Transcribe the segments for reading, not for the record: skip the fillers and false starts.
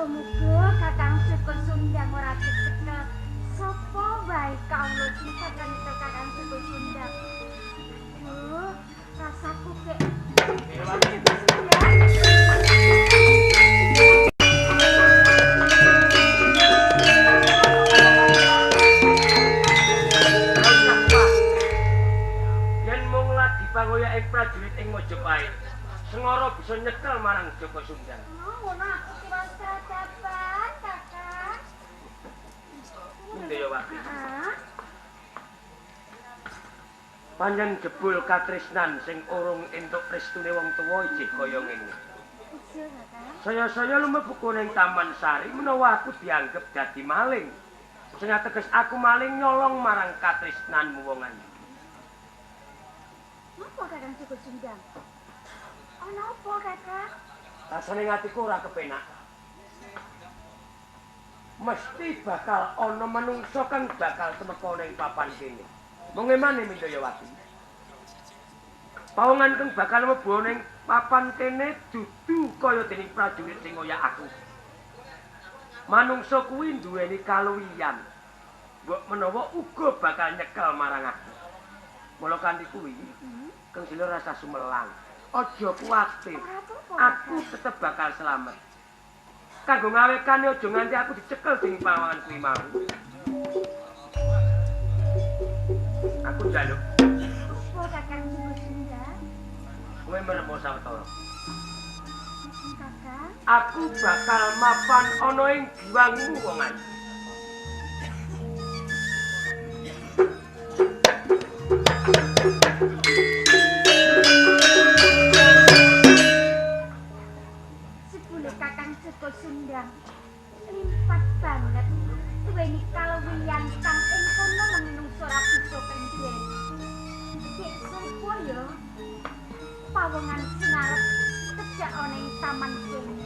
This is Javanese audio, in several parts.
Muga-muga Kakang Joko Sundang ora dicekel sapa wae kawula sifat lan Kakang Joko Sundang. Duh, rasaku kek Pangoyak ing prajurit ing Majapahit. Sengara bisa nyekel marang Joko Sundang. ngono aku kira sadapan, Kakang. Ndaya Wati. Heeh. Panjen jebul katresnan sing urung entuk restune wong tuwa ijih kaya ngene. Iya, Kakang. Saya lumebu ning Taman Sari menawa aku dianggep dadi maling. Sing ateges aku maling nyolong marang katresnanmu wong ayu. Napa Kakang Joko Sundang? Ana apa, Kakang? Rasane atiku ora kepenak. Mesti bakal ana manungsa kang bakal temeka ning papan kene. Mung emane Mindayawati. Pawongan kang bakal mlebu ning papan kene dudu kaya dening prajurit sing ngoyak aku. Manungsa kuwi duweni kaluwihan. Mbok menawa uga bakal nyekel marang aku. Mula kanthi kuwi, Kang Sila rasa sumelang. Aja kuwatir. Aku tetep bakal selamat. Kanggo ngawekane aja nganti aku dicekel dening pawangan kuwi mau. Aku njaluk. Apa Kakang Joko Sundang? Kowe meremo sawetara. Kakang? Aku bakal mapan ana ing giwangmu wong ayu. Sepuluh Kakang Joko Sundang lipat banget duweni kaluwihan kang ing kono menungso ora bisa pendhen. Cek sumpun ya. Pawongan sinarep kejak ana ing taman kene.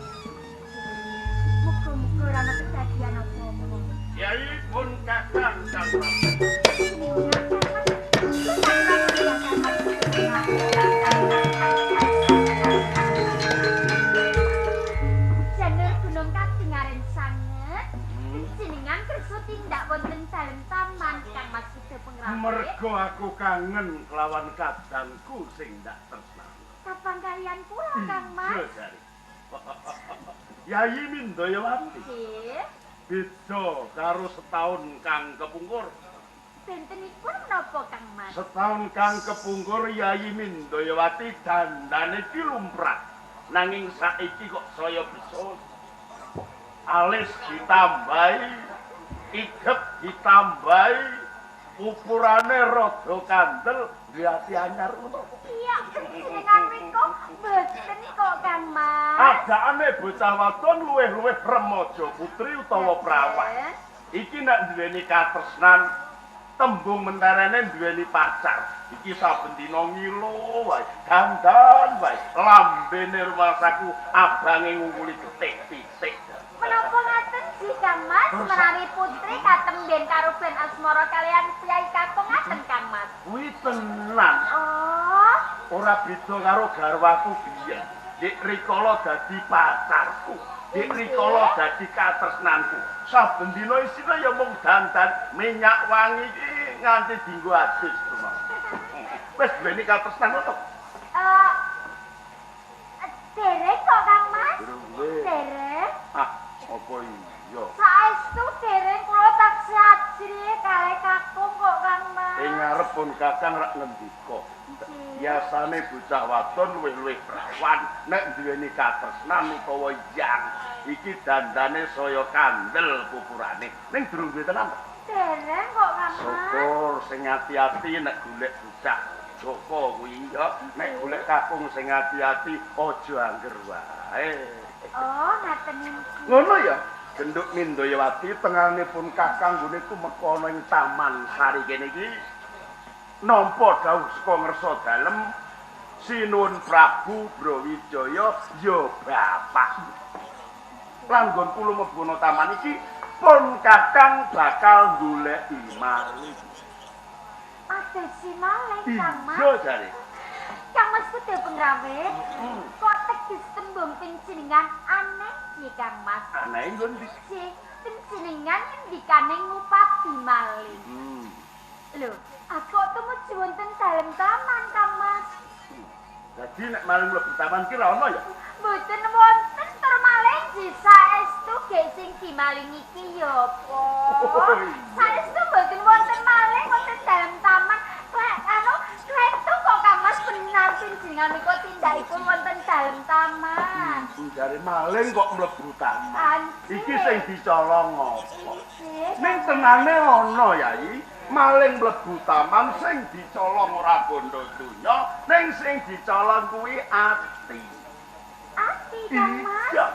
Muga-muga ora ana kedadian apa-apa. Yai pun Kakang Cakra. Janur Gunung Kadingaren sanget. Jenengan kersa tindak wonten dalem taman Kang Mas Suda Pengrawe. Mergo aku kangen kelawan kadangku sing ndak tresna. Kapan kalian kula Kang Mas? Iya, Jari. Yai Mindayawati. Nggih. Beda karo setahun kang kepungkur. Bentenipun menapa Kang Mas? Setahun kang kepungkur Yai Mindayawati dandane ki lumrah. Nanging saiki kok saya bisa alis ditambahi, igep ditambahi, ukurane rada kandel, ati anyar ngono. Iya, jenengan mriku mboten kok Kang Mas. Adakane bocah wadon luwih-luwih remaja putri utawa prawan. Iki nek duweni katresnan tembung menterene duweni pacar. Iki saben dina ngilo wae, dandan wae, lambene rumasaku abange ngungkuli detik-detik. Menapa ngaten sih Kang Mas? Menawi putri katemben karo Ben Asmara kalian Kyai Kakung ngaten Kang Mas. Kuwi tenan, Oh, ora beda karo garwaku biyen. Dik rikala dadi pacarku, dik rikala dadi katresnanku. Saben dina isine ya mung dandan minyak wangi iki nganti dienggo adus. Wis duweni katresnan to? dereng kok Kang Mas? Durung. Dereng. Ah, apa iya? Saestu dereng kula taksih ajri kalih Kakung kok Kang Mas. Ing ngarep pun Kakang rak ngendika. Biasane bocah wadon luwih-luwih prawan nek duweni katresnan utawa yang iki dandane saya kandel pupurane. Ning durung duwe tenan. Dereng kok Kang Mas. Syukur sing ati-ati nek golek bocah Joko kuwi ya, nek golek kakung sing ati-ati aja angger wae. Oh, ngaten niki. Ngono ya. Genduk Mindayawati tengahanipun Kakang nggone tumeka ana ing Taman Sari kene iki. Nampa dawuh saka ngersa dalem Sinuwun Prabu Brawijaya ya bapak. Lan nggon kula mlebu ana taman iki pun Kakang bakal goleki malih. Adesi malih Kang Mas. Iya jare. Kang Mas Suda Pengrawe. Kok tegis tembung panjenengan aneh nggih Kang Mas. Anae nggon ndi? Si panjenengan ngendikane ngupati maling. Lho, aku tumuju wonten dalem taman Kang Mas. Dadi nek maling mlebu taman ki ra ono ya? Mboten wonten tur maling saestu gek sing dimaling iki ya apa? Saestu mboten wonten maling wonten dalem taman. Lek kok Kang Mas benar panjenengan menika tindakipun wonten dalem taman. Jare maling kok mlebu taman. Iki sing dicolong apa? Ning tenane ana Yai. Maling mlebu taman sing dicolong ora bondo donya, ning sing dicolong kuwi ati. Ati Kang Mas. Iya.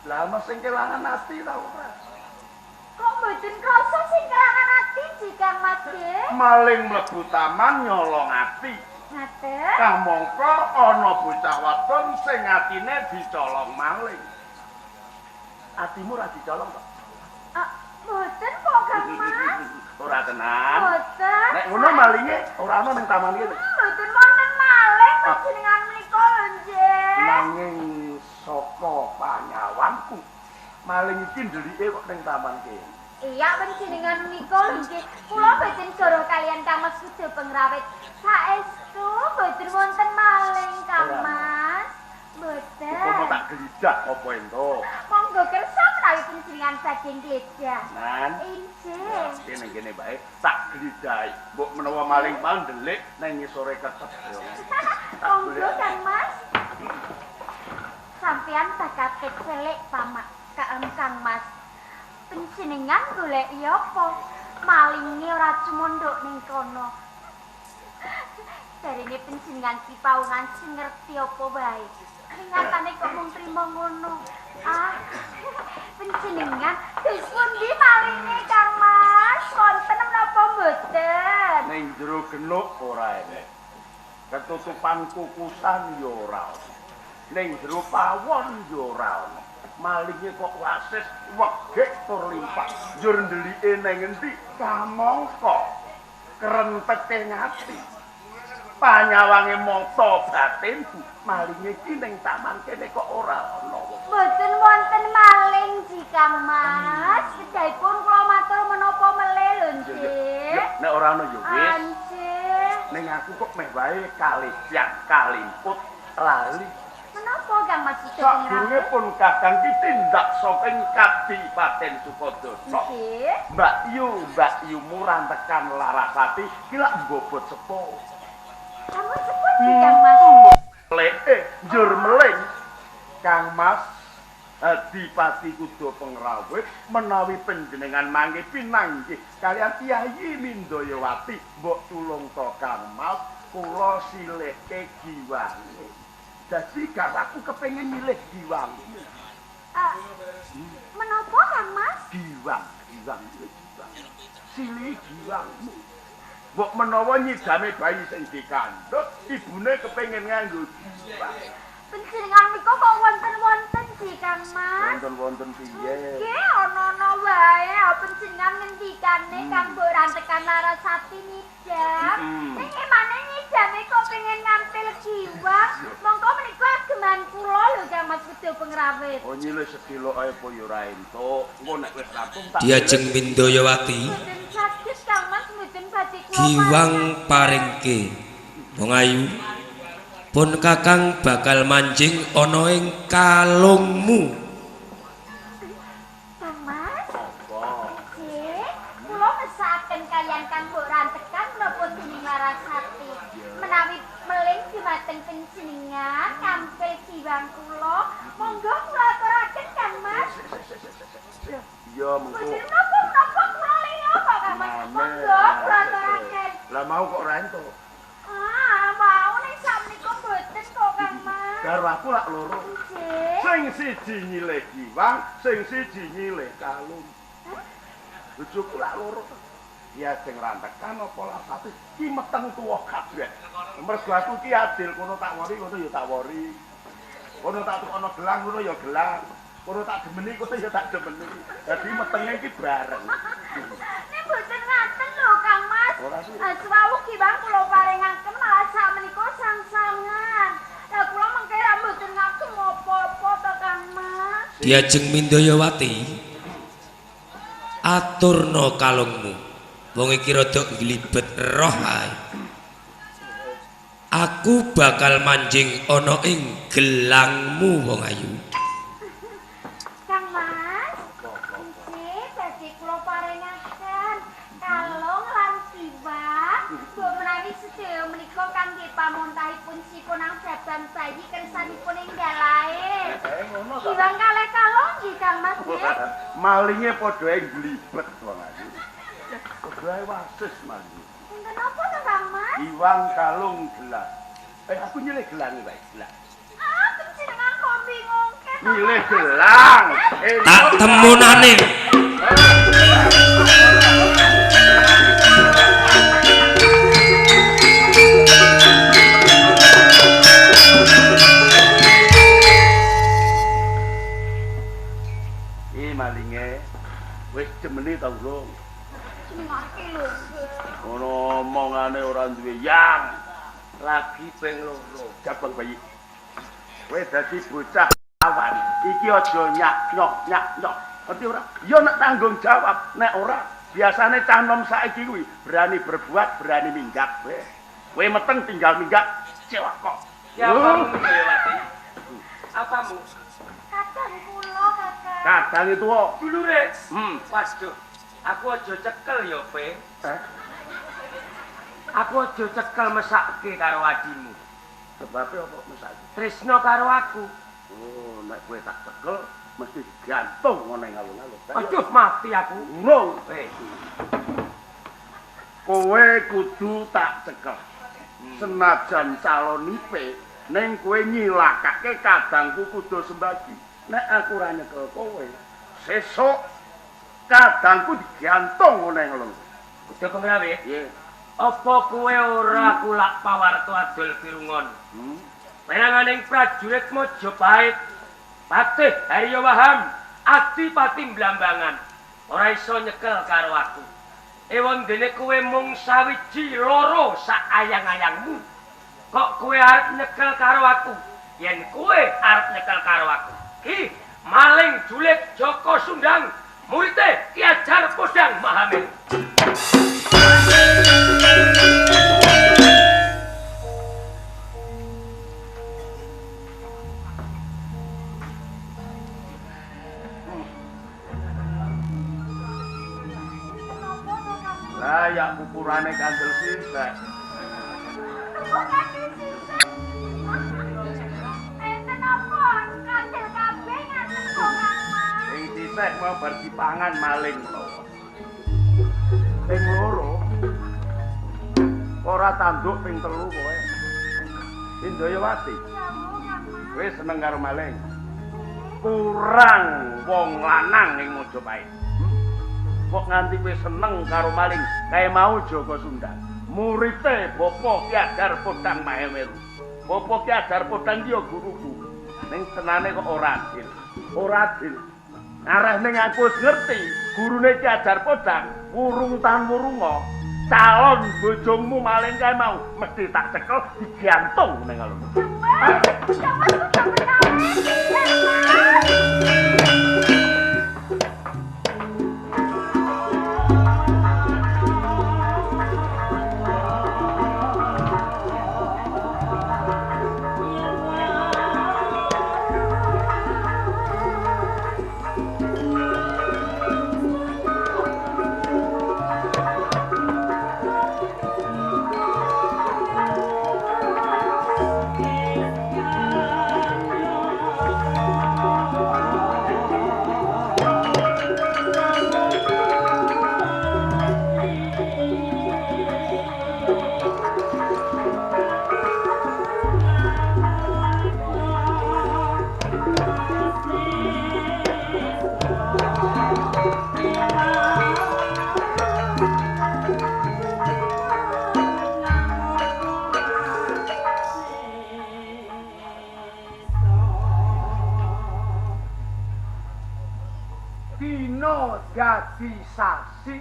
Lah mas sing kelangan ati ta ora? Kok mboten krasa sing kelangan ati Ji Kang Mas nggih? Maling mlebu taman nyolong ati. Ngaten. Kamangka ana bocah wadon sing atine dicolong maling. Atimu ora dicolong kok. Mboten kok Kang Mas. Ora tenan. Mboten. Nek ngono malinge ora ana ning taman iki. Mboten wonten maling panjenengan menika lho nggih. Nanging saka panyawanku maling iki ndelike kok ning taman kene. Iya panjenengan menika lho nggih. Kula boten joro kalian Kang Mas Sudo Pengrawit. Saestu boten wonten maling Kang Mas. Mboten. Kono tak gelidak apa ento? Monggo kersa menawi panjenengan saking gledah. Nan. Injih. Kene kene bae tak glidai. Mbok menawa maling pandelik nang ngisore ketep yo. Monggo Kang Mas. Sampeyan bakat kecelek pamak Kang Mas. Panjenengan golek apa? Malinge ora cumondhok ning kono. Jarine panjenengan ki paungan sing ngerti apa wae. Nyatane kok mung trimo ngono. Panjenengan dus pundi malinge Kang Mas? Wonten menapa mboten? Ning jero genuk ora enek. Ketutupan kukusan yo ora ono. Ning jero pawon yo ora ono. Malinge kok wasis wegek tur limpah. Njur ndelike nang endi? Kamangka kerenteke ngati. Panyawange mata batin malinge iki ning taman kene kok ora ana. Mboten wonten maling Ji Kang Mas. Kedahipun kula matur menapa melih lho nggih. Nek ora ana ya wis. Anjir. Ning aku kok meh wae kalejak kalimput lali. Menapa Kang Mas Sudo Sadurunge Pengrawit? pun Kakang ki tindak saking Kadipaten Sukodoso. Nggih. Mbak Yu murantekan Larasati ki lak mbobot sepo. Kamu sepundi Kang Mas? Njur meling Kang Mas Adipati Kudo Pengrawit menawi panjenengan mangke pinanggih kalian Kyai Mindayawati mbok tulung to Kang Mas kula silihke giwange. Dadi aku kepengin milih giwange. Menapa Kang Mas? Giwang. Silih giwangmu. Mbok menawa nyidame bayi sing dikandhut, ibune kepengin nganggo giwang. Panjenengan menika kok wonten-wonten Ji Kang Mas? Wonten piye? Nggih, ana-ana wae panjenengan ngendikane Kang Mbok Rantekan Larasati nidam. Ning emane nidame kok pengen ngampil giwang. Monggo menika ageman kula lho Kang Mas Sudo Pengrawit. Oh nyilih sedilo ae apa ya ora entuk. Engko nek wis rampung tak Diajeng Mindayawati Mboten saged Kang Mas mboten badhe kula giwang paringke. Wong ayu pun Kakang bakal manjing ana ing kalungmu. Kang Mas. apa? Nggih, kula mesakaken kaliyan Kang Mbok Rantekan menapa dening Larasati. Menawi meling dhumateng panjenengan ngampil giwang kula, monggo kula aturaken Kang Mas. Iya mengko. Mboten napa kula liya kok Kang Mas. Monggo kula aturaken. Lah mau kok ora entuk. Mau ning sakmenika mboten kok Kang Mas. Karo aku lak loro. Nggih. Sing siji nyilih giwang, sing siji nyilih kalung. Bojoku lak loro. Ya sing rantekan apa Larasati ki meteng tuwa kabeh. Mergo aku ki adil, kono tak wori, kono ya tak wori. Kono tak tukono gelang, kono ya gelang. Kono tak demeni, kono ya tak demeni. Dadi metenge iki bareng. Nek mboten ngaten lho Kang Mas. Ora sih. Sewawu giwang kula paringaken malah sakmenika sang-sangan. Lah kula mengke ra mboten ngagem apa-apa to Diajeng Mindayawati aturna kalungmu wong iki rada glibet roh ae. Aku bakal manjing ana ing gelangmu wong ayu. Kang Mas, nggih dadi kula paringaken kalung lan siwak. Mbok menawi sedaya menika kangge pamontahipun sipunang jaban bayi kersanipun enggal lair. Siwang kalih kalung nggih Kang Mas nggih. Malinge padha glibet wong ayu. Padha wasis maling. Enten apa to Kang Mas? Iwang kalung gelang. Aku nyilih gelang wae, gelang. Ah, jenengan kok bingung ke? Nyilih gelang. Tak temunane. Malinge wis jemeni ta urung? Ngerti lho. Ono omongane ora duwe yang. Lagi ping loro. Jabang bayi. Kowe dadi bocah awan. Iki aja nyok. Ngerti ora? Ya nek tanggung jawab, nek ora biasane cah nom saiki kuwi berani berbuat, berani minggat. Kowe meteng tinggal minggat cewek kok. Ya apamu Mindayawati? Apamu? Kadang kula kakak. Kadang itu kok. Dulure. Waduh. Aku aja cekel ya, Pe. Aku aja cekel mesake karo adimu. Sebabe apa mesake? Tresno karo aku. Oh, nek kowe tak cekel mesti gantung ngene ngalung-alung. Aduh, mati aku. Urung. Kowe kudu tak cekel. Senajan calon ipe, ning kowe nyilakake kadangku kudu sembagi. Nek aku ora nyekel kowe, sesuk kadangku digantung ngene ngalung. Kudu pengrawe. Nggih. Apa kowe ora kulak pawarto adol pirungon? Penanganing prajurit Majapahit, Patih Haryo Waham, Adipati Blambangan, ora iso nyekel karo aku. Ewondene kowe mung sawiji loro sak ayang-ayangmu. Kok kowe arep nyekel karo aku? Yen kowe arep nyekel karo aku, ki maling julik Joko Sundang, muridé Ki Ajar Podang Mahamil. Lah ya ukurane kandel sisek. Enten apa? Kandel kabeh ngaten kok Kang Mas. Sing sisek mau bar dipangan maling to. Ping loro. Ora tanduk ping telu kowe. Mindayawati. Kowe seneng karo maling. Kurang wong lanang ing Majapahit. Kok nganti kowe seneng karo maling kae mau Joko Sundang. Murite Bapak Ki Ajar Podang Mahemeru. Bapak Ki Ajar Podang ki ya guruku. Ning tenane kok ora adil. Ora adil. Areh ning aku wis ngerti, gurune Ki Ajar Podang wurung tan wurunga. Calon bojongmu maling kae mau mesti tak cekel digantung ning alun. Dadi sasi,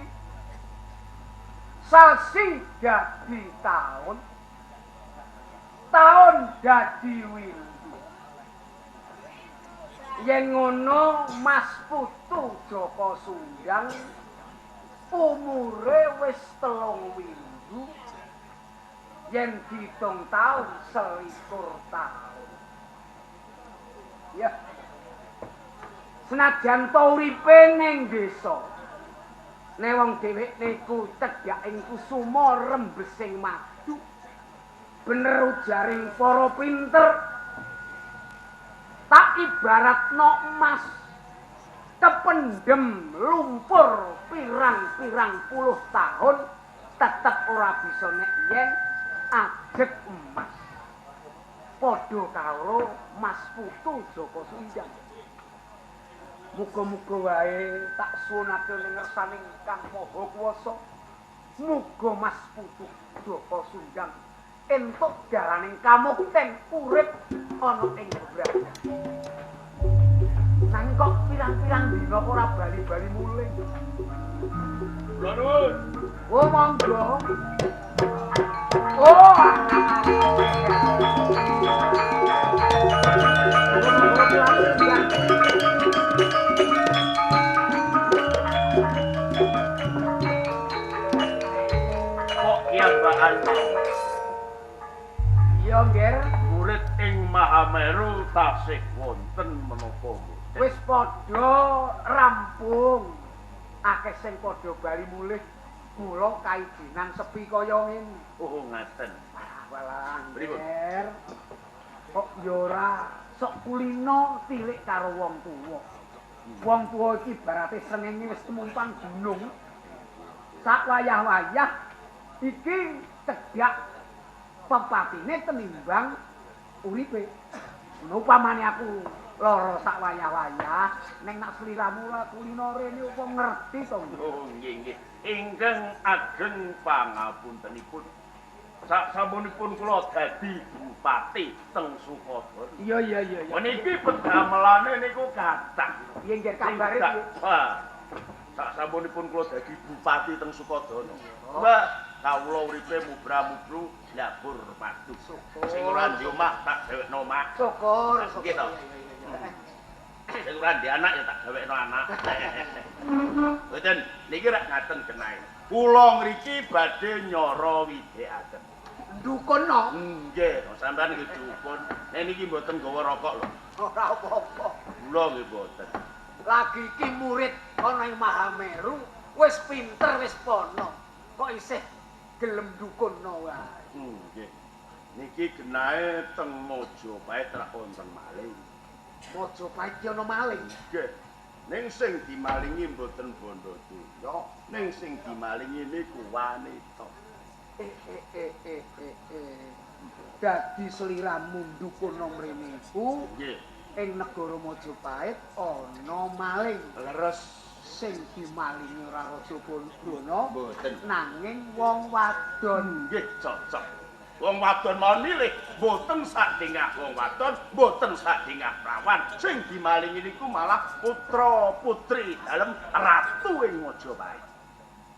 sasi dadi taun, taun dadi windu. Yen ngono Mas Putu Joko Sundang umure wis 3 minggu. Yen diitung taun 21 taun. Ya. Senajan to uripe ning desa. Nek wong dhewek niku cedhak ing kusuma rembesing madu. Bener ujaring para pinter. Tak ibaratno emas kependem lumpur pirang-pirang puluh tahun tetep ora bisa nek yen aget emas. Padha karo Mas Putu Joko Sundang. Muga-muga wae tak suwunake ning ngersaning Kang Maha Kuwasa. Muga Mas Putu Joko Sundang entuk dalaning kamukten urip ana ing bebrayan. Nang kok pirang-pirang dina kok ora bali-bali mulih. Kula nuwun. Oh monggo. Oh. Kok kiambakan Iya, Nger. murid ing Mahameru tasih wonten menapa mboten? Wis padha rampung. Akeh sing padha bali mulih. Kula kaidenan sepi kaya ngene. Oh, ngaten. Walah, Pripun? Nger. Kok ya ora sok kulino tilik karo wong tuwa. Wong tuwa iki ibarate srengenge wis temumpang gunung. Sak wayah-wayah iki cedhak pepatine tenimbang uripe. Upamane aku lara sak wayah-wayah ning nak sliramu ora kulino rene apa ngerti to? Oh, nggih nggih. Ingkang ageng pangapuntenipun. Sasampunipun kula dadi bupati teng Sukodono. Iya. Meniki pedamelane niku kathah. Iya nggih kabare piye? Wah. Sasampunipun kula dadi bupati teng Sukodono. Mbak, kawula uripe mubra-mubru labur madu. Sing ora ndi omah tak dhewekno omah. Syukur. Nggih to. Sing ora ndi anak ya tak dhewekno anak. Mboten niki rak ngaten genahe. Kula ngriki badhe nyara widhekaken. Dukono. Nggih, sampean nggih dukun. Nek niki mboten gawa rokok lho. Ora apa-apa. Kula nggih mboten. Lagi iki murid ana ing Mahameru wis pinter wis pono. Kok isih gelem dukono wae. Nggih. Niki genahe teng Mojopahit rak wonten maling. Mojopahit ki ana maling. Nggih. Ning sing dimalingi mboten bondo donya, ning sing dimalingi niku wanita. Dadi sliramu dukono mrene iku Nggih. ing negara Mojopahit ana maling. Leres Sing dimalingi ora raja Brana mboten. nanging wong wadon. Nggih, cocok. Wong wadon mau milih, mboten sak dingah wong wadon, mboten sak dingah prawan. Sing dimalingi niku malah putra putri dalem ratu ing Mojopahit.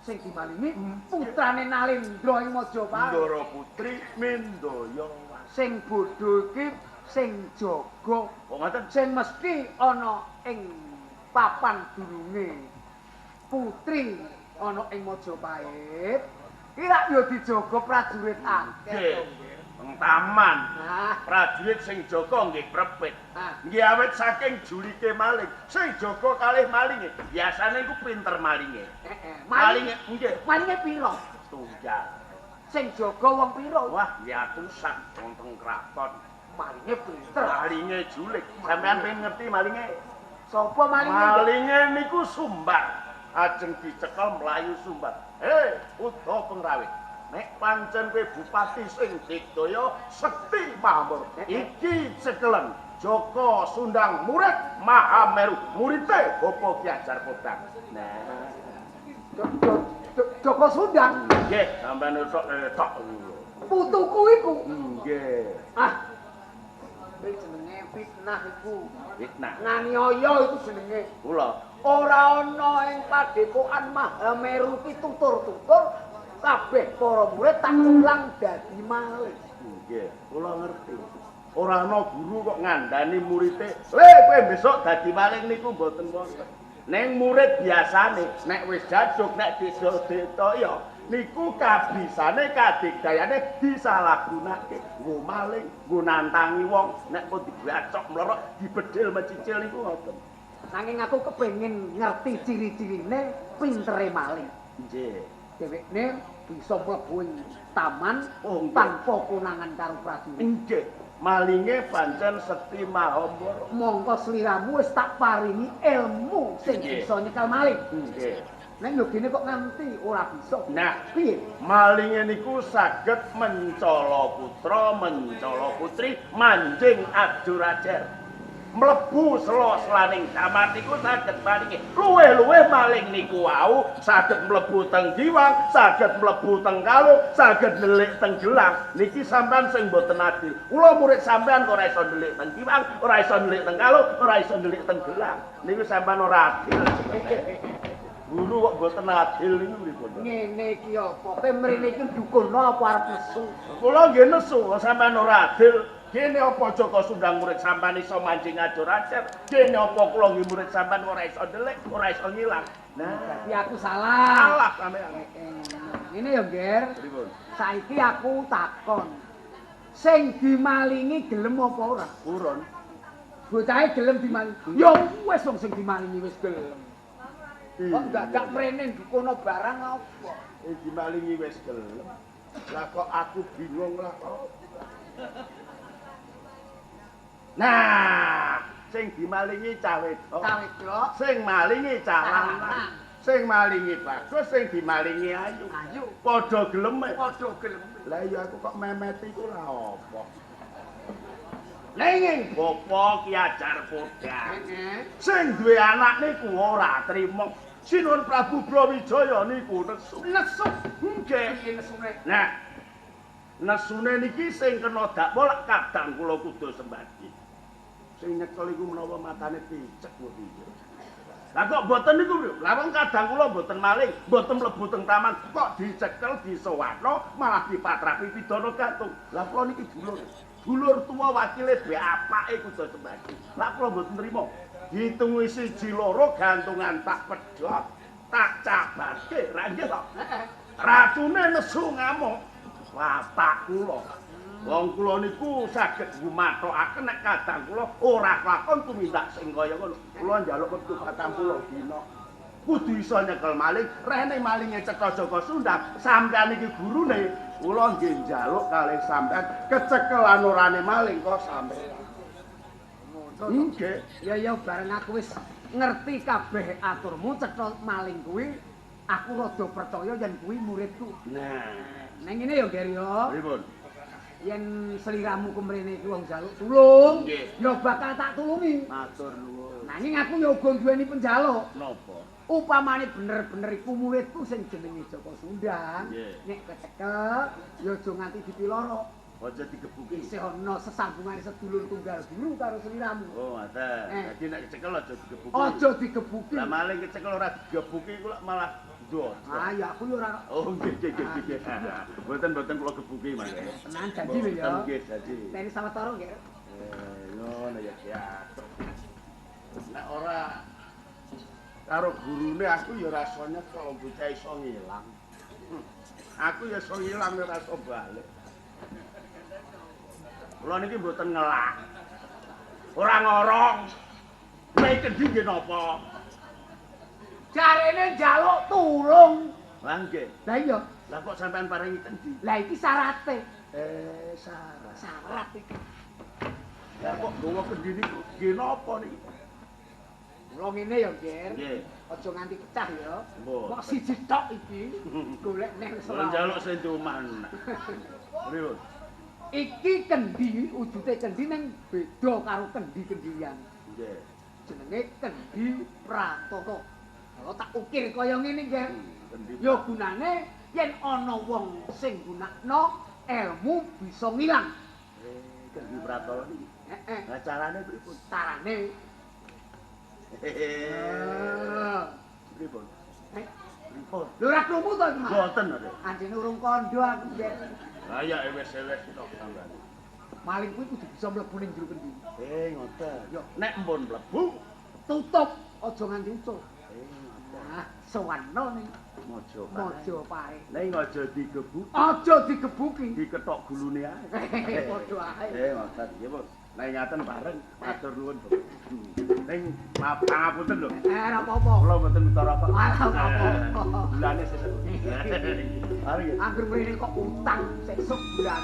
Sing dimalingi putrane Nalendra ing Mojopahit. Ndara putri Mindaya. Sing bodho iki sing jaga, Kok ngoten? sing mesti ana ing papan durunge putri ana ing Mojopahit. Iki rak yo dijaga prajurit akeh. Nggih. Teng taman. Nah, Prajurit sing jaga nggih prepit. nah. Nggih awet saking julike maling. Sing jaga kalih malinge. Biasane iku pinter malinge. Malinge nggih Malinge pira? tunggal. Sing jaga wong pira? Wah, ya atusan wonten kraton. Malinge pinter. Malinge julik. Sampeyan pengen ngerti malinge? Sapa malinge? Malinge niku sumbar. Ajeng dicekel mlayu sumbar. Hei, Uda Pengrawit. Nek pancen kowe bupati sing digdaya sekti pamur. Iki cekelen Joko Sundang murid Mahameru. Murite Bapa Ki Hajar Podang. Nah, Joko Sundang. nggih sampeyan tok. Putuku iku. Nggih. Ah. Iki jenenge fitnah iku. Fitnah. Nganiaya iku jenenge. Kula Ora ana ing padepokan Mahameru ki tutur-tutur kabeh para murid tak ulang dadi maling. nggih, kula ngerti. Ora ana guru kok ngandani muridé, "Le kowe besok dadi maling niku mboten wonten." Ning murid biasane nek wis jaduk nek ditoya niku kabisane kadigdayane disalahgunake. Nggo maling, nggo nantangi wong, nek kok digacok mlorok dibedhil mecicil niku ngoten. Nanging aku kepengin ngerti ciri-cirine pintere maling. Nggih. Dhewekne bisa mlebu ing taman Oh, tanpa kunangan karo prajurit. Nggih. Malinge pancen Sekti Mahambara. Mongko sliramu wis tak paringi ilmu sing Nggih. bisa nyekel maling. Nggih. Nek yogine kok nganti ora bisa. Nah, Piye? malinge niku saged mencala putra, mencala putri, manjing ajur-ajar. Mlebu sela-selaning kamar niku saged malinge. Luwih-luwih maling niku wau saged mlebu teng giwang, saged mlebu teng kalung, saged ndelik teng gelang. Niki sampean sing mboten adil. Kula murid sampean kok ora iso ndelik teng giwang, ora iso ndelik teng kalung, ora iso ndelik teng gelang. Niku sampean ora adil. Guru kok mboten adil niku pripun? Ngene iki apa? Kowe mrene iki dukurno apa arep nesu? Kula nggih nesu, sampean ora adil. Kene apa Joko Sundang murid sampean iso mancing ajur-ajar? Kene apa kula nggih murid sampean ora iso ndelik, ora iso ngilang? Nah, Jadi aku salah. salah sampean. Ngene ya, Ger. Pripun? Saiki aku takon. Sing dimalingi gelem apa ora? Purun. Bocahe gelem dimalingi. Ya wis wong sing dimalingi wis gelem. Kok dadak mrene dukono barang apa? Dimalingi wis gelem. Lah kok aku bingung lah kok. Nah, sing dimalingi cah wedok. Cah wedok. Sing malingi cah lanang. Sing malingi bagus, sing dimalingi ayu. Ayu. Padha geleme. Padha gelem. Lah iya aku kok memet iku lah apa? Nenging bapa Ki Ajar Podang. Sing duwe anak niku ora trima. Sinuwun Prabu Brawijaya niku nesu. Nesu. Nggih. Piye nesune? Nah, nesune niki sing kena dakwol kadang kula kudu sembadi. Sing nyekel iku menawa matane picek kok piye. Lah kok mboten niku lho. Lah wong kadang kula mboten maling, mboten mlebu teng taman, kok dicekel disowakno malah dipatrapi pidana gantung. Lah kula niki dulur tuwa wakile be apake kudu sembadi. Lah kula mboten trima. Hitungi siji loro gantungan tak pedhot, tak cabarke, ra nggih to? Ratune nesu ngamuk. Watak kula. Wong kula niku saged gumathokaken nek kadang kula ora kelakon tumindak sing kaya ngono. Kula njaluk wektu 40 dina. Kudu iso nyekel maling, rene malinge cetha Joko Sundang. Sampeyan iki gurune, kula nggih njaluk kalih sampeyan kecekel anurane maling kok sampeyan. Nggih. Ya bareng aku wis ngerti kabeh aturmu cetha maling kuwi, aku rada percaya yen kuwi muridku. Nah, Neng ngene ya, Ger ya. pripun? Yen sliramu kemrene iki wong njaluk tulung, Nggih. ya bakal tak tulungi. Matur nuwun. Nanging aku ya uga duweni penjaluk. Napa? Upamane bener-bener iku muridku sing jenenge Joko Sundang, Nggih. nek kecekel ya aja nganti dipiloro. Aja digebuki. Isih ana sesambungane sedulur tunggal guru karo sliramu. Oh, ngoten. Dadi nek kecekel aja digebuki. Aja digebuki. Lah maling kecekel ora digebuki kula malah ndot. Ah ya aku ya ora Oh, nggih. Mboten kula gebuki mangke. tenan janji lho ya. Nggih, janji. Teni sawetara nggih. Ngono ya. Nek ora karo gurune aku ya rasane kalau bocah iso ngilang. Aku ya iso ngilang ora iso balik. Kula niki mboten ngelak. Ora ngorong. Nek kedhi nggih napa? Jarene njaluk tulung. Lah nggih. Lah iya, Lah kok sampean paringi kedhi? lah iki syarate. Saras. Syarat iki. Lah kok gawa kedhi niku nggih napa niki? Kula ngene ya, Ger. Nggih. Aja nganti pecah ya. Mboten. Kok siji tok iki golek neng Kula selawat. njaluk sentuman. Pripun? Iki kendi, wujude kendi ning beda karo kendi-kendian. Nggih. Jenenge kendi pratata. Kalau tak ukir kaya ngene, Ger. Kendi. Ya gunane yen ana wong sing gunakno ilmu bisa ngilang. Kendi Pratala niki. Heeh. Lah carane pripun? Carane Pripun? eh, Pripun? lho ora krungu to iki, Mas? Boten ada. Anjene urung kandha aku, Ger. Lah ya wis tok sampean. Maling kuwi kudu bisa mlebu ning jero kendi. Ngoten. Yo, Nek mpun mlebu, tutup aja nganti ucul. ngoten. Nah, sewana ning Mojo mojo pae. Ning aja digebuk, Aja digebuki. diketok gulune ae. Padha ae. Ngoten. Nggih, Bos. Nek ngaten bareng, matur nuwun, Bos. Ning maaf pangapunten lho. Ora apa-apa. Kula mboten utara kok. Ora apa-apa. Bulane sesuk. Mari. Angger mrene kok utang sesuk bulan.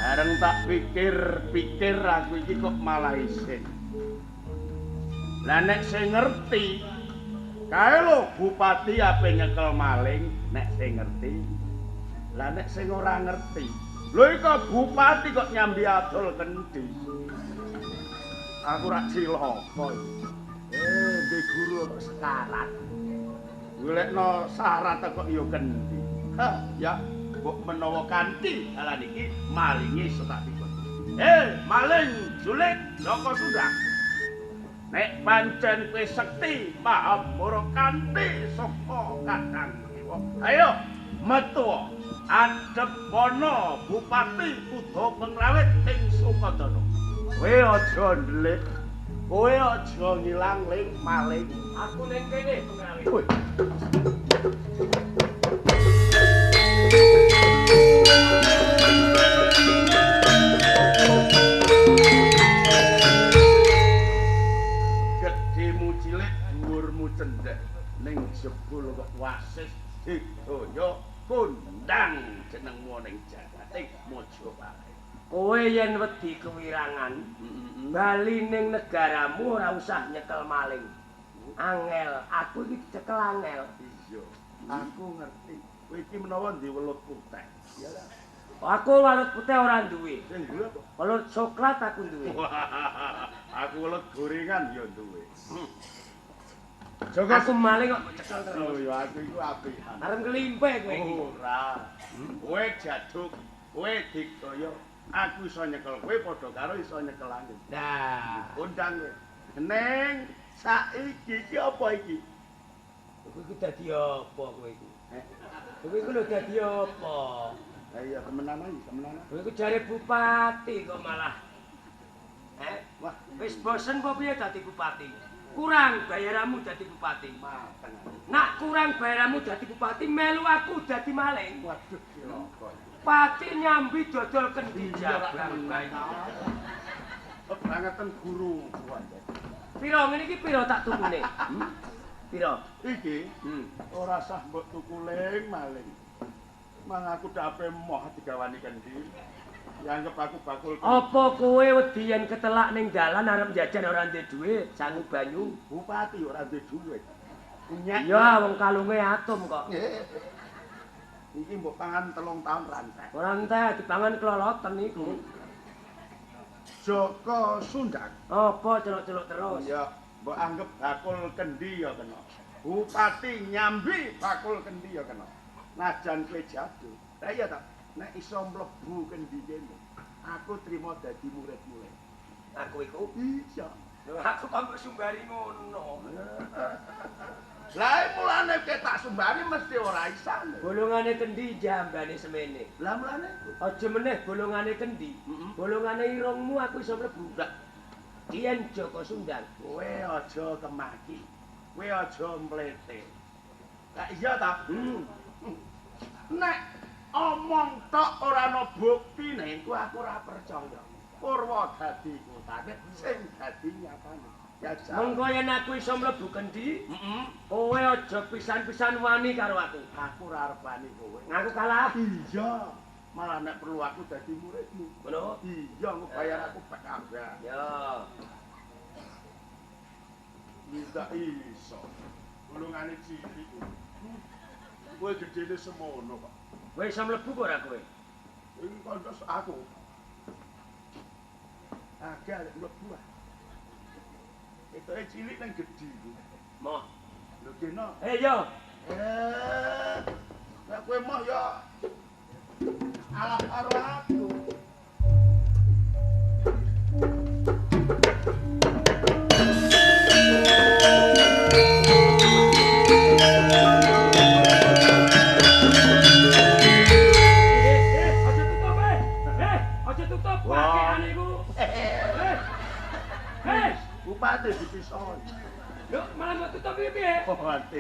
Bareng tak pikir-pikir aku iki kok malah isin. Lah nek sing ngerti, kae lho bupati ape nyekel maling, nek sing ngerti. Lah nek sing ora ngerti, lho iki bupati kok nyambi adol kendi. Aku rak cilaka. Di guru kok sekarat. Golekno syarat kok ya kendi. Ha, ya mbok menawa kanthi dalan iki malingi setak dikon. Maling julik Joko Sundang. Nek pancen kowe sekti paham ora kanthi saka kadang. Ayo metu adep kono bupati kudu pengrawit ing Sukodana. Kowe aja ndelik. Kowe aja ngilang ling maling. Aku ning kene pengrawit. Woi. Gedhemu cilik, dhuwurmu cendhek, ning jebul kok wasis digaya kondang jenengmu ning jagate Mojopahit. Kowe yen wedi kewirangan, bali ning negaramu ora usah nyekel maling. Angel, aku iki dicekel angel. Iya, aku ngerti. Kowe iki menawa ndi welut putih. Ya ta? Aku welut putih ora duwe. Sing duwe apa? Welut coklat aku duwe. Aku welut gorengan ya duwe. Aku maling kok cekel terus. Oh ya aku iku apian. Arep kelimpe kowe iki. Ora. Kowe jaduk, kowe digaya. Aku iso nyekel kowe padha karo iso nyekel aku. Nah, Undang kowe. Neng saiki iki apa iki? kowe iki dadi apa kowe iki? Kowe iki lho dadi apa? Lah iya temenan ae, temenan. Kowe iki jare bupati kok malah. Wah, Wis bosen apa piye dadi bupati? Kurang bayaranmu dadi bupati. mateng. Nak kurang bayaranmu dadi bupati, melu aku dadi maling. Waduh, cilaka. Pati nyambi dodol kendi Iya, jabang Bangetan guru. Piro ngene iki piro tak tukune? Piro? Iki ora sah mbok tukuling maling. Mang aku dape moh digawani kendi. Dianggep aku bakul. Apa kowe wedi yen ketelak ning dalan arep jajan ora ndek dhuwit, sangu banyu? Bupati ora duwe dhuwit. Nyek. Ya wong kalunge atom kok. Iki mbok pangan 3 tahun rantai. Ora entek dipangan keloloten iku. Joko Sundang. Apa celuk-celuk terus? Ya, mbok anggap bakul kendi ya kena. Bupati nyambi bakul kendi ya kena. Najan kowe jadu. Lah iya ta, nek iso mlebu kendi kene, aku trimo dadi murid-murid. Aku iku. Iya. Lho aku kok sumbari ngono. Lah mulane kowe tak sumbari mesti ora isan. Bolongane kendi jambane semene. Lah mulane Aja meneh bolongane kendi. Bolongane irungmu aku iso mlebu. Yen Joko Sundang. kowe aja kemaki. Kowe aja mlete. Lah iya ta? Nek omong tok ora ana buktine, iku aku ora percaya. Purwa dadi kutane sing dadi nyatane. Ya jan. Mengko yen aku iso mlebu kendi, kowe aja pisan-pisan wani karo aku. Aku ora arep wani kowe. Ngaku kalah. Iya. Malah nek perlu aku dadi muridmu. Ngono? Iya, engko bayar aku pek kabeh. Ya. Minta iso. Ulungane cilik. Kowe gedene semono, Pak. Kowe iso mlebu kok ora kowe? Iki kanca aku. Agak arek mlebu ah. Itu cilik nang gedhi ku. Moh. Lho kena. Yo. Nek kowe moh ya alah karo aku. Bupati dipisah. Lho, malah mau tutup piye? Oh, ati.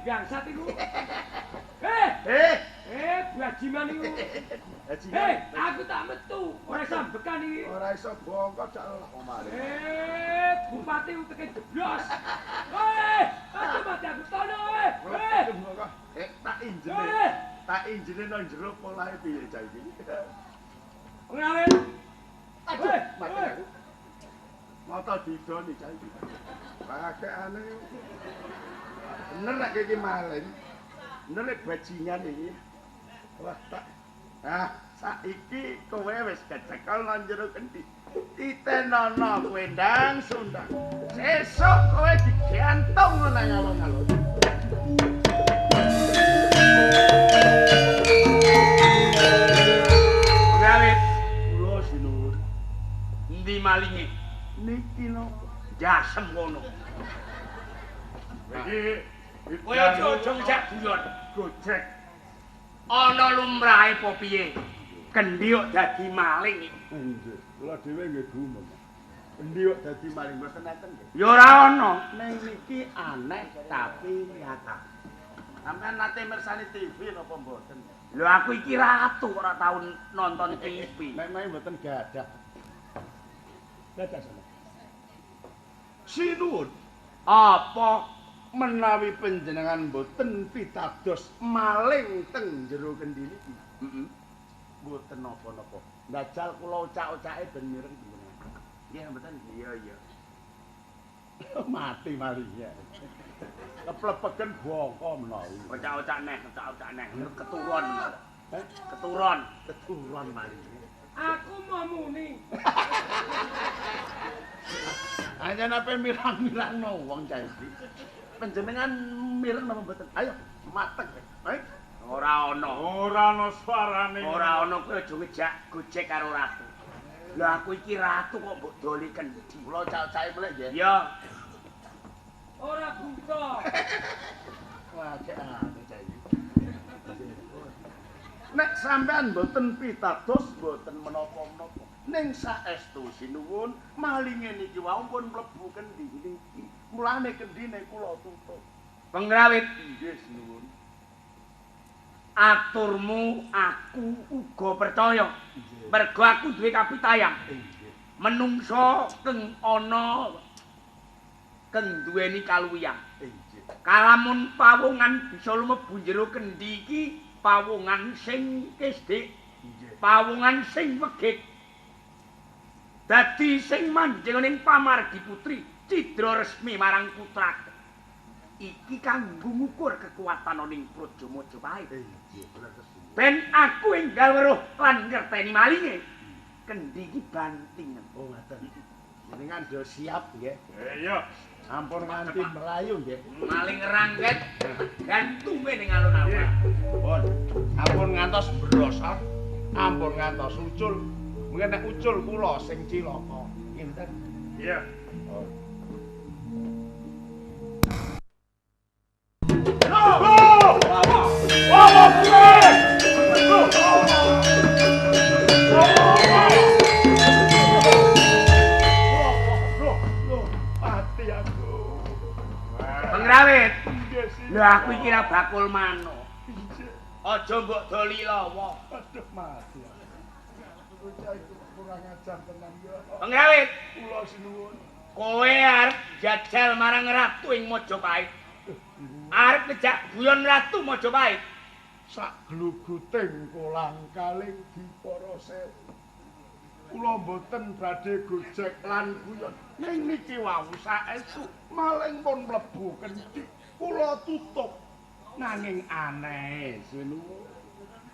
Bangsat iku. Bajiman iku. Aku tak metu. Ora sambekan iki. Ora iso bongkok cak lah omare. Bupati uteke jeblos. Aja mati aku tono. Tak injene. Tak injene nang jero polahe piye cah iki? Ngawin. Aduh, mati aku. Mata didoni cah iki. Pakekane. Bener nek iki maling. Bener nek bajingan iki. Wah, tak. Ah, saiki kowe wis kecekel nang jero kendi. Titenono kowe ndang sundang. Sesuk kowe digantung nang alun-alun. Ngawin. Kula sinuwun. Endi malinge? Niki napa? Jasem ngono. Iki Kowe aja ngejak guyon. gojek. Ana lumrahe apa piye? Kendi kok dadi maling iki. Nggih, kula dhewe nggih gumun. Endi kok dadi maling mboten enten nggih. Ya ora ana. Ning niki aneh tapi nyata. Sampeyan nate mirsani TV napa mboten? Lho aku iki ratu ora tau nonton TV. Nek menawi mboten gadah. Gadah sama. Sinuwun. Apa menawi panjenengan mboten pitados maling teng jero kendi niki? Heeh. Mboten napa-napa. Ndajal kula ucak-ucake ben mireng jenengan. Iya mboten. Iya. Mati malingnya. Keplepeken bongko menawi. Ocak-ocak neh. Keturun. Keturun. Keturunan malingnya. Aku mau muni. Hanya napa mirang-mirang no wong cah iki. Panjenengan mireng napa mboten? Ayo, matek. Baik. Ora ana. Ora ana suarane. Ora ana kowe aja ngejak gojek karo ratu. Lah aku iki ratu kok mbok doli kendi. Kula cak-cake mlek nggih. Ya. Ora buta. Wah, cek ane cah iki. Nek sampean mboten pitados mboten menapa-menapa. Ning saestu sinuwun malinge niki wae pun mlebu kendi niki. Mulane kendine kula tutup. Pengrawit, Nggih sinuwun. aturmu aku uga percaya. Mergo aku duwe kapitayang. Nggih. Menungso keng ana keng duweni kaluwihan. Nggih. Kalamun pawongan bisa lumebu jero kendi iki pawongan sing kesdik, Nggih. pawongan sing wegit. Dadi sing manjing ning pamargi putri cidra resmi marang putraku. Iki kanggo ngukur kekuatan ning Praja Majapahit. Nggih, bener kesini. Ben aku enggal weruh lan ngerteni malinge. Kendi iki bantingan. Oh, ngaten. Jenengan do siap nggih. Iya. Ampun nganti melayu nggih. Maling rangket gantunge ning alun-alun. Pun, ampun ngantos brosot, ampun ngantos ucul. Mungkin nek ucul kula sing cilaka. Nggih mboten? Iya. Oh. Mati aku. Pengrawit. Nggih sih. Lha aku iki ra bakul manuk. Aja mbok doli lawa. Aduh mati. Bocah iku kurang ajar tenan ya. Pengrawit, Kula sinuwun. kowe arep jajal marang ratu ing Majapahit. Arep ngejak guyon ratu Majapahit. Sak gluguting kolang kaling dipara sewu. Kula mboten badhe gojek lan guyon. Ning niki wau saesuk maling pun mlebu kendi. Kula tutup nanging aneh sinuwun.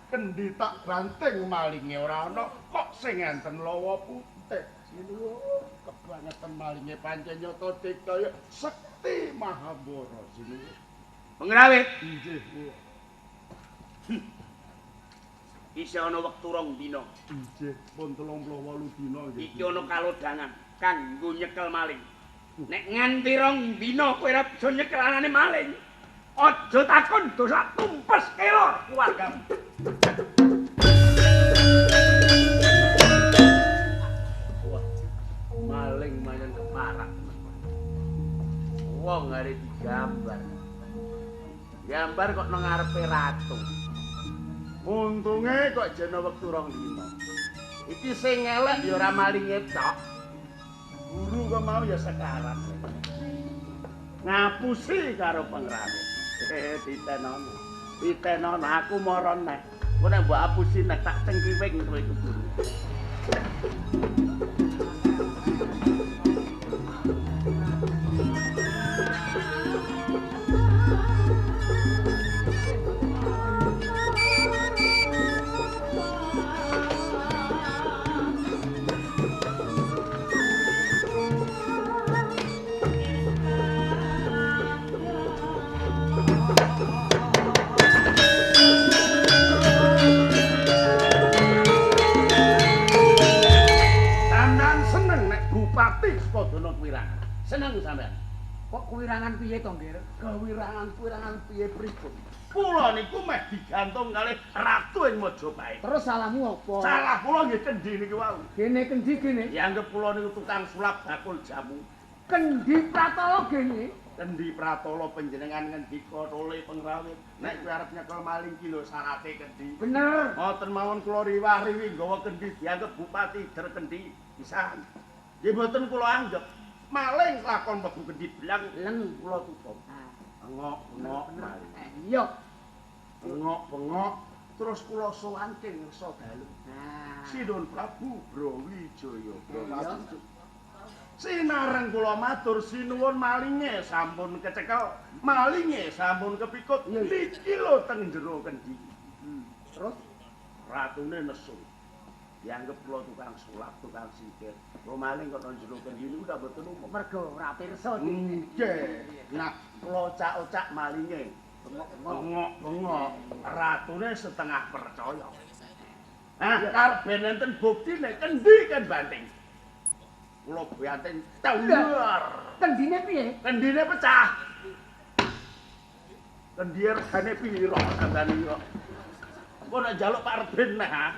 Kendi tak banting malinge ora ana kok sing enten lawa putih. Sinuwun kebangetan malinge pancen nyata dikaya sekti Mahabara sinuwun. Pengrawit, Inggih, Bu. isih ana wektu 2 dina. Inggih, pun 38 dina nggih. Iki ana kalodhangan kanggo nyekel maling. Nek nganti 2 dina kowe ora bisa nyekel anane maling, aja takon dosa tumpes kelor keluargamu. Wah, maling manyan keparak. Wong arep digambar. Gambar kok nang ngarepe ratu. Untunge kok jena wektu 2 dina. Iki sing elek ya ora malinge tok. Guru kok mau ya sekarang. Ngapusi karo pengrawit. Ditenono. Ditenono aku moron nek. Kowe nek mbok apusi nek tak cengkiwing kowe iku guru. Seneng sampean. Kok kuwirangan piye to, Nggir? Kewirangan piye pripun? Kula niku meh digantung kalih ratu ing Majapahit. Terus salahmu apa? Salah kula nggih kendi niki wau. Gene kendi gene. Dianggep kula niku tukang sulap bakul jamu. Kendi Pratala gene. Kendi Pratala panjenengan ngendika tole pengrawit. Nek kowe arep nyekel maling ki lho syarate kendi. Bener. Mboten mawon kula riwah-riwi nggawa kendi dianggep bupati der kendi pisan. Nggih mboten kula anggap maling lakon mlebu kendi blang Leng kula tutup. Bengok-bengok maling. Iya. Bengok-bengok terus kula sowanke ngersa dalu. Nah. Sinuwun Prabu Brawijaya. Iya. Sinareng kula matur sinuwun malinge sampun kecekel, malinge sampun kepikut. Niki lho teng jero kendi. Terus Ratune nesu. Dianggep kula tukang sulap, tukang sihir. Kula maling kok nang jero kendi niku tak boten umum. mergo ora pirsa. Nggih. Nah, kula ocak-ocak malinge. Bengok-bengok. Ratune setengah percaya. Karep ben enten buktine kendi kan banting. Kula banting tawar. Kendine piye? Kendine pecah. Kendi regane piro sampeyan iki kok? Engko nek njaluk Pak Reben nah.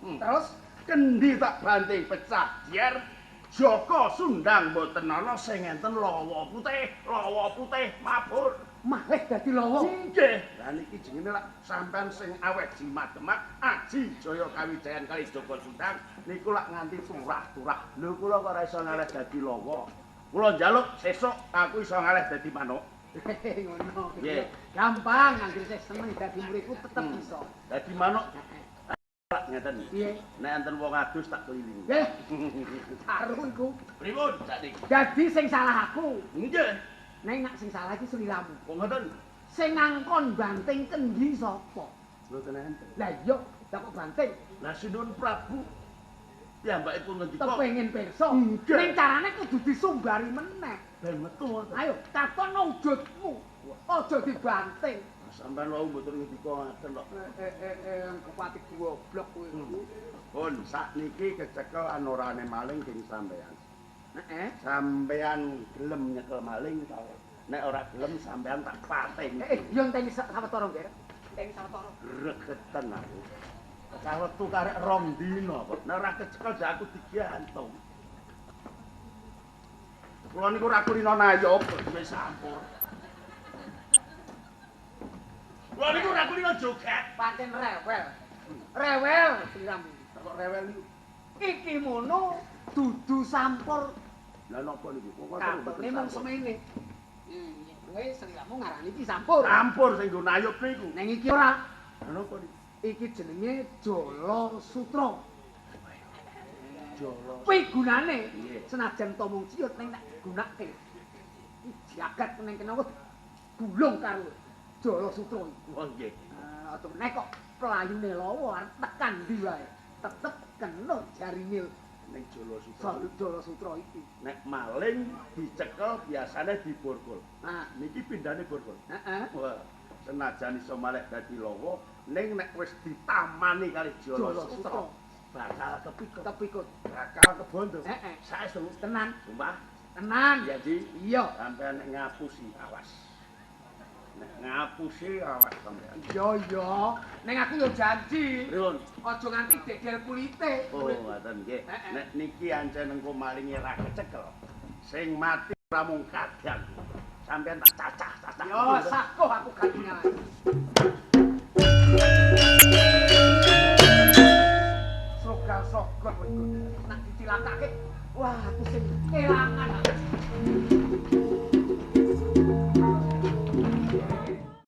Terus Kendi tak banting pecah. Biar Joko Sundang mboten ana sing enten lawa putih mabur. malih dadi lawa. Nggih. Lah niki jenenge lak sampean sing awet jimat-demak Aji Jaya Kawijayan kali Joko Sundang niku lak nganti turah-turah. Lho kula kok ora iso ngalih dadi lawa. Kula njaluk sesuk aku iso ngalih dadi manuk. Ngono. Nggih. Gampang anggere sing seneng dadi muridku tetep iso. Dadi manuk lak ngeten. Piye? Nek enten wong adus tak keliling. Nggih. Karo iku. Pripun sakniki? Dadi sing salah aku. Nggih. Nek nak sing salah iki sliramu. Kok ngoten? Sing ngangkon banting kendi sapa? Mboten enten. Lah iya, lah kok banting. Lah Sinuwun Prabu piyambakipun ngendika Kepengin pirsa. Nggih. Ning carane kudu disumbari meneh. ben metu ngoten. Ayo, takon wujudmu. Aja dibanting. Sampeyan wau mboten ngendika ngaten kok. Bupati goblok kowe. Pun sakniki kecekel anurane maling king sampeyan. Heeh. Sampeyan gelem nyekel maling ta? Nek ora gelem sampeyan tak pating. Yo enteni sawetara nggih. Enteni sawetara. Regeten aku. Sawetu karek 2 dina kok. Nek ora kecekel dak aku digantung. Kula niku ora kulino nayop wis sampur. Kula niku ora kulino joget. Pancen rewel. Rewel sliramu. Kok rewel niku? Iki mono dudu sampur. Lah napa niku? Kok Katone mung semene. Kowe sliramu ngarani iki sampur. Campur sing nggo nayub niku. Neng iki ora. Lah napa niku? Iki jenenge Jala Sutra. Jala. Kuwi gunane Iya. senajan to mung ciut ning nek gunake. Jagat ning kene wis gulung karo Jala Sutra iki. Oh nggih. Atur nek kok playune lawa arep tekan ndi wae. Tetep kena jarine Ning Jala Sutra. Jala Sutra iki. Nek maling dicekel biasane diborgol. Nah, Niki pindhane borgol. heeh. Wah, senajan iso malih dadi lawa, ning nek wis ditamani kali Jala Jala Sutra, Sutra bakal kepikut, kepikut. bakal kebondo. Heeh. Saestu Tenan, sumpah. tenan. Ya Ji, Iya. sampean nek ngapusi awas. Nek ngapusi awas sampean. Iya. Ning aku yo janji. Pripun? Aja nganti degel kulite. Oh, ngoten nggih. Heeh. Nek niki ancen engko malinge ra kecekel. Sing mati ora mung kadang. Sampeyan tak cacah-cacah. Yo sakoh aku gantinya. Slogan sogot kowe iku. Nak dicilakake. Wah, aku sing